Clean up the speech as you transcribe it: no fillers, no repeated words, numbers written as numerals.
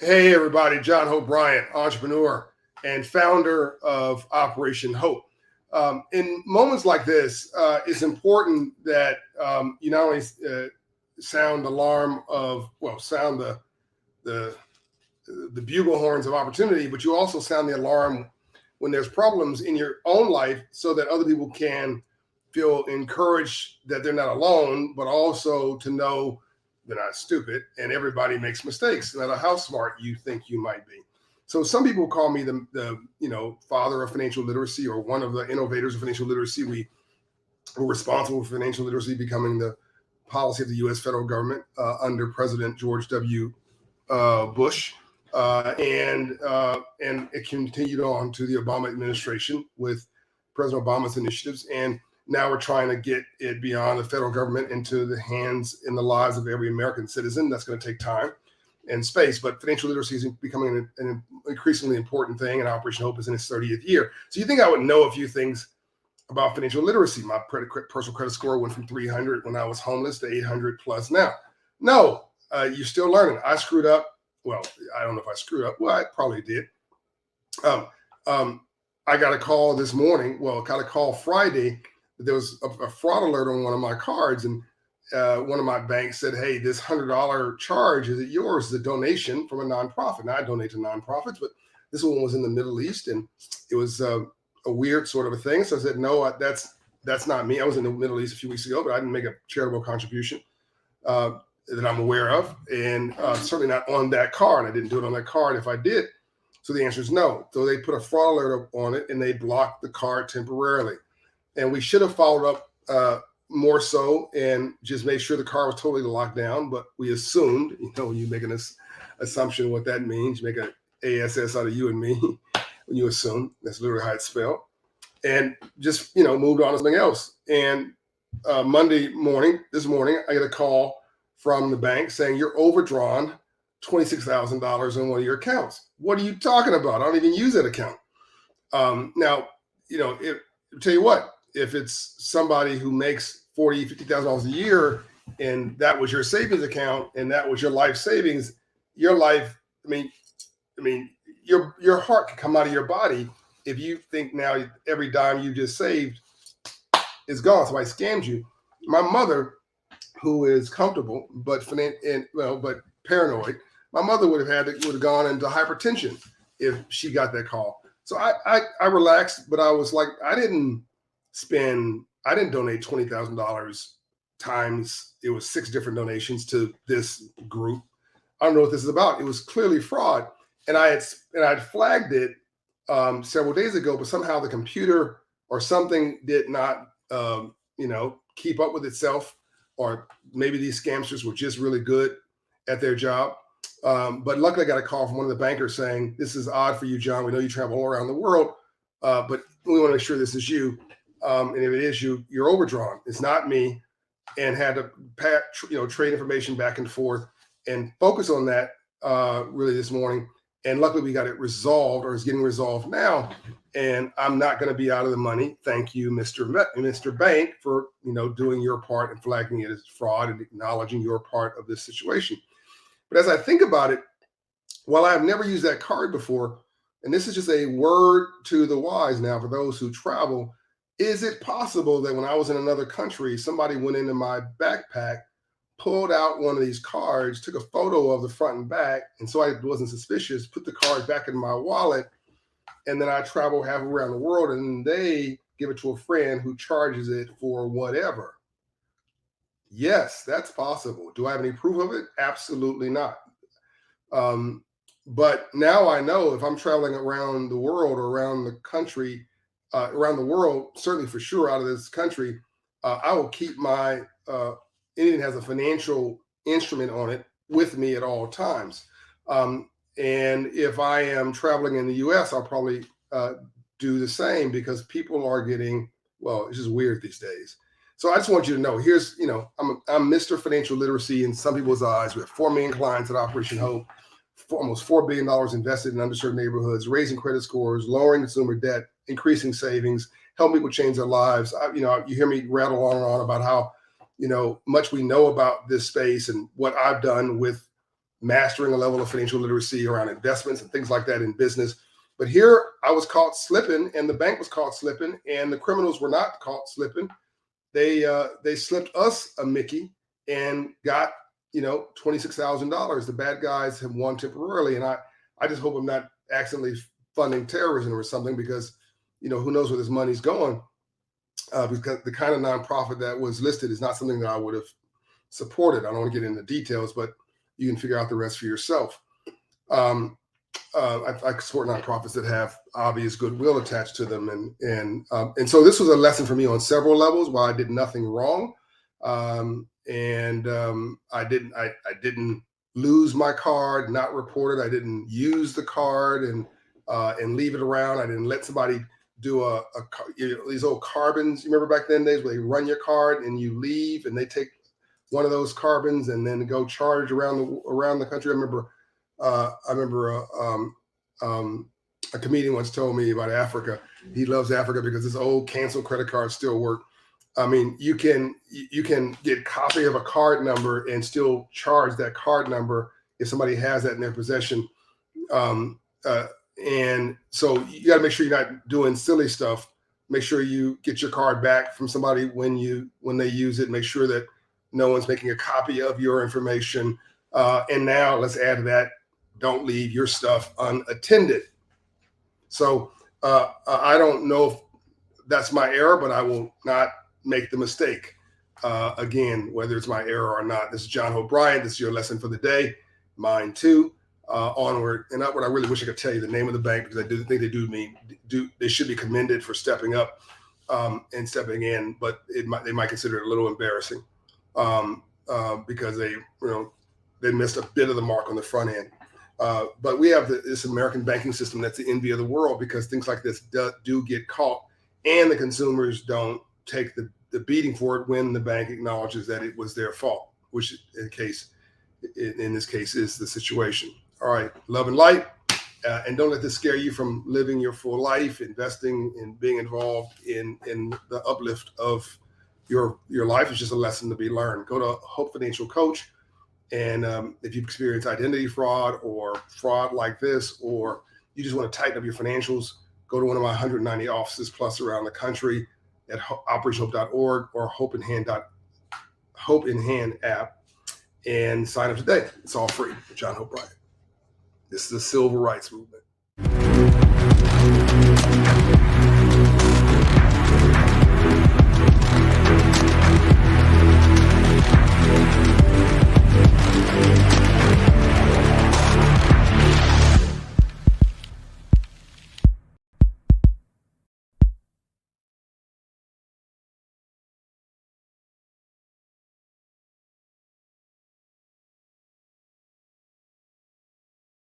Hey, everybody, John Hope Bryant, entrepreneur and founder of Operation Hope. In moments like this, it's important that you not only sound the alarm of, well, sound the, the bugle horns of opportunity, but you also sound the alarm when there's problems in your own life so that other people can feel encouraged that they're not alone, but also to know they're not stupid and everybody makes mistakes, no matter how smart you think you might be. So some people call me the father of financial literacy or one of the innovators of financial literacy. We were responsible for financial literacy becoming the policy of the U.S. federal government under President George W. Bush, and it continued on to the Obama administration with President Obama's initiatives, and now we're trying to get it beyond the federal government into the hands in the lives of every American citizen. That's going to take time and space, but financial literacy is becoming an increasingly important thing, and Operation Hope is in its 30th year. So you think I would know a few things about financial literacy? My personal credit score went from 300 when I was homeless to 800 plus now. No, you're still learning. I screwed up. Well, I don't know if I screwed up. Well, I probably did. Um, I got a call this morning. Well, got a call Friday. There was a fraud alert on one of my cards, and one of my banks said, "Hey, this $100 charge, is it yours? It's a donation from a nonprofit." Now I donate to nonprofits, but this one was in the Middle East, and it was a weird sort of a thing. So I said, "No, that's not me. I was in the Middle East a few weeks ago, but I didn't make a charitable contribution that I'm aware of, and certainly not on that card. I didn't do it on that card if I did." So the answer is no. So they put a fraud alert on it, and they blocked the card temporarily. And we should have followed up more so and just made sure the car was totally locked down. But we assumed, when you make an assumption, what that means, you make an ASS out of you and me when you assume. That's literally how it's spelled. And just, moved on to something else. And this morning, I get a call from the bank saying you're overdrawn $26,000 in one of your accounts. What are you talking about? I don't even use that account. Now, tell you what, if it's somebody who makes $40,000, $50,000 a year, and that was your savings account, and that was your life savings, your life, your heart can come out of your body if you think now every dime you just saved is gone. Somebody scammed you. My mother, who is comfortable but paranoid, my mother would have gone into hypertension if she got that call. So I relaxed, but I was like, I didn't donate $20,000 times. It was 6 different donations to this group. I don't know what this is about. It was clearly fraud, and I'd flagged it several days ago, but somehow the computer or something did not, keep up with itself, or maybe these scamsters were just really good at their job. But luckily, I got a call from one of the bankers saying, "This is odd for you, John. We know you travel all around the world, but we want to make sure this is you. And if it is you, you're overdrawn. It's not me." And had to trade information back and forth and focus on that really this morning. And luckily, we got it resolved, or it's getting resolved now. And I'm not going to be out of the money. Thank you, Mr. Bank, for doing your part and flagging it as fraud and acknowledging your part of this situation. But as I think about it, while I've never used that card before, and this is just a word to the wise now for those who travel, is it possible that when I was in another country, somebody went into my backpack, pulled out one of these cards, took a photo of the front and back, and so I wasn't suspicious, put the card back in my wallet, and then I travel half around the world, and they give it to a friend who charges it for whatever? Yes, that's possible. Do I have any proof of it? Absolutely not. But now I know if I'm traveling around the world or around the country, around the world, certainly for sure out of this country, I will keep my anything that has a financial instrument on it with me at all times. And if I am traveling in the U.S., I'll probably do the same, because people are getting, well, it's just weird these days. So I just want you to know, here's, I'm Mr. Financial Literacy in some people's eyes. We have 4 million clients at Operation Hope, almost $4 billion invested in underserved neighborhoods, raising credit scores, lowering consumer debt, increasing savings, helping people change their lives. You hear me rattle on and on about how, much we know about this space and what I've done with mastering a level of financial literacy around investments and things like that in business. But here I was caught slipping, and the bank was caught slipping, and the criminals were not caught slipping. They slipped us a Mickey and got $26,000. The bad guys have won temporarily, and I just hope I'm not accidentally funding terrorism or something, because who knows where this money's going. Because the kind of nonprofit that was listed is not something that I would have supported. I don't want to get into details, but you can figure out the rest for yourself. I support nonprofits that have obvious goodwill attached to them, and so this was a lesson for me on several levels. While I did nothing wrong, I didn't lose my card, not report it. I didn't use the card and leave it around. I didn't let somebody do these old carbons. You remember back then days where they run your card and you leave, and they take one of those carbons and then go charge around the country. I remember a comedian once told me about Africa. He loves Africa because his old canceled credit cards still work. I mean, you can get a copy of a card number and still charge that card number if somebody has that in their possession. And so you got to make sure you're not doing silly stuff. Make sure you get your card back from somebody when they use it. Make sure that no one's making a copy of your information. And now let's add to that, don't leave your stuff unattended. So I don't know if that's my error, but I will not make the mistake again, whether it's my error or not. This is John Hope Bryant. This is your lesson for the day. Mine too. Onward and upward. I really wish I could tell you the name of the bank, because I do think they should be commended for stepping up and stepping in, but they might consider it a little embarrassing because they missed a bit of the mark on the front end. But we have this American banking system that's the envy of the world, because things like this do get caught, and the consumers don't take the beating for it when the bank acknowledges that it was their fault, which in this case is the situation. All right, love and light, and don't let this scare you from living your full life, investing and being involved in the uplift of your life. Is just a lesson to be learned. Go to Hope Financial Coach, and if you've experienced identity fraud or fraud like this, or you just want to tighten up your financials, go to one of my 190 offices plus around the country at operationhope.org or Hope in Hand app, and sign up today. It's all free. John Hope Bryant. This is the Civil Rights Movement.